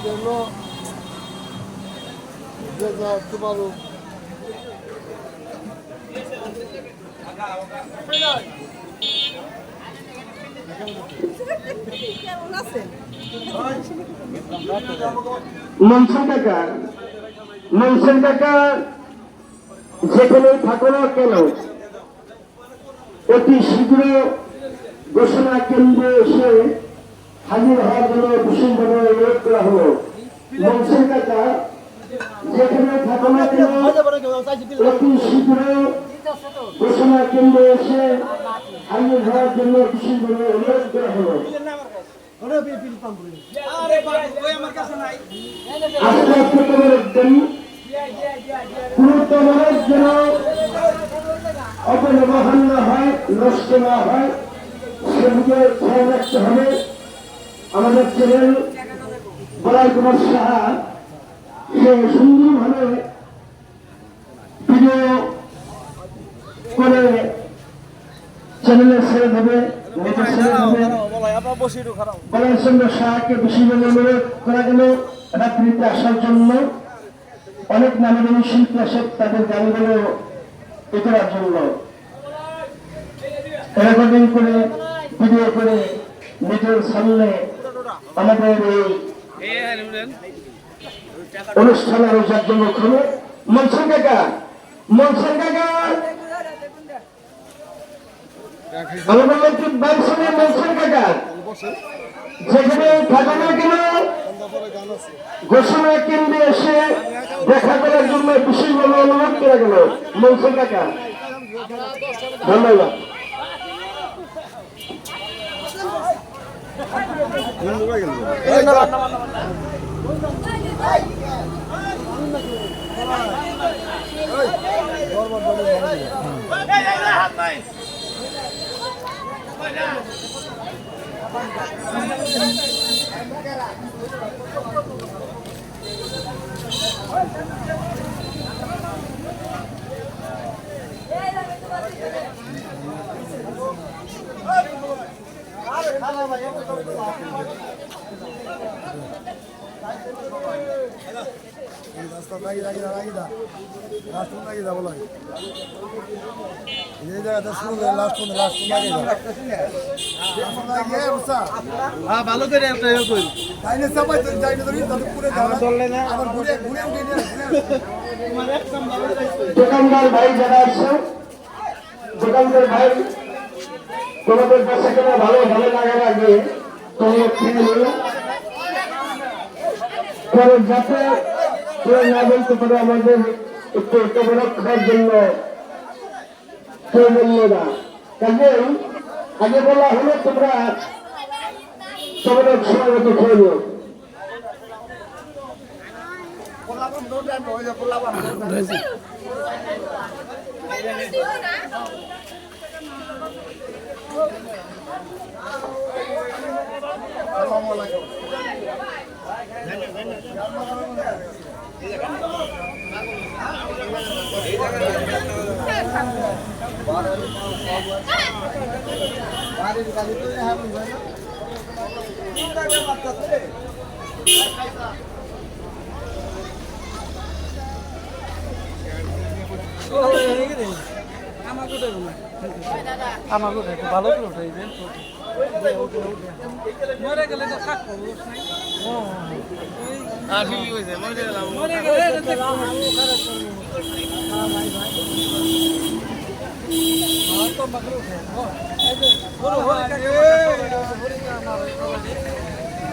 হলো যে তোমার মনসুর কাকা যেখানে থাকো না কেন অতি শীঘ্র ঘোষণা কেন্দ্রে এসে হাজির হওয়ার জন্য বিশেষভাবে অনুরোধ করা হলো। মনসুর কাকা যেখানে থাকো না কেন অতি শীঘ্র ঘোষণা কেন্দ্রে এসে হাজির হওয়ার জন্য বিশেষভাবে অনুরোধ করা হলো। গুরুত্বমানের যেন অপব্যবহার না হয়, নষ্ট না হয়, সেদিকে খেয়াল রাখতে হবে। আমাদের চ্যানেল বলাই কুমার সাহা সে সুন্দরভাবে ভিডিও করে চ্যানেলে ছেড়ে দেবে। বলাইচন্দ্র শাহকে বিশেষভাবে অনুরোধ করা গেল রাত্রিতে আসার জন্য। অনেক নামী শিল্পী আসে তাদের গানগুলো এ করার জন্য, রেকর্ডিং করে ভিডিও করে নিজের সামনে আমাদের এই অনুষ্ঠান আরো জাঁকজমক হবে। মনসুর কাকা আমি বললাম কি বাংশনে মনসুর কাকা যেখানে থাকা না কেন ঘোষণা কেন্দ্রে এসে দেখা করার জন্য বিশেষভাবে অনুরোধ করা গেল। মনসুর কাকা ধন্যবাদ। ভালো করে একটা দোকানদার ভাই যারা আছে, দোকানদার ভাই তোমাদের কাছে কেনা ভালো ভালো লাগার আগে তোমরা কিনে নিও, পরে যাতে কেউ না বলতে পারে আমাদের একটু রক্ষার জন্য কেউ বলল না। কাজেই আগে বলা হলো তোমরা তোমাদের সময় মতো খেয়ে নিও। আমার ভালো করে উঠে মরে গেলে তো থাকবো মরে গেলে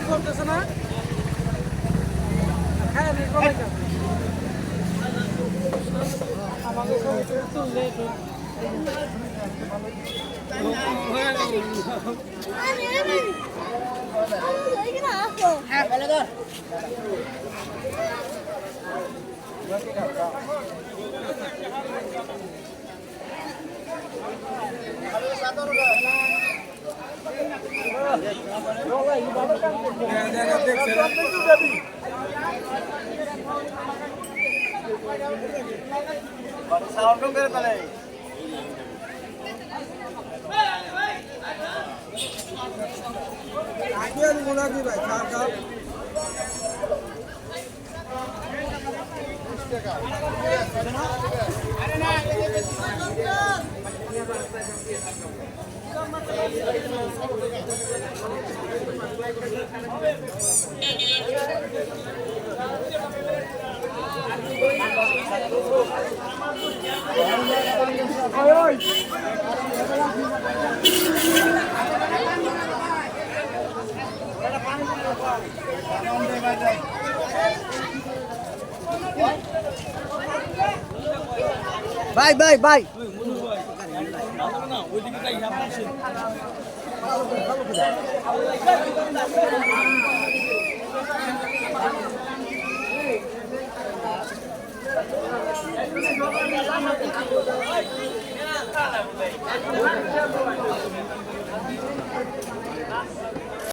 করতেছে না আমাকে তুললে ভাই ভাই ভাই ভাই Gracias.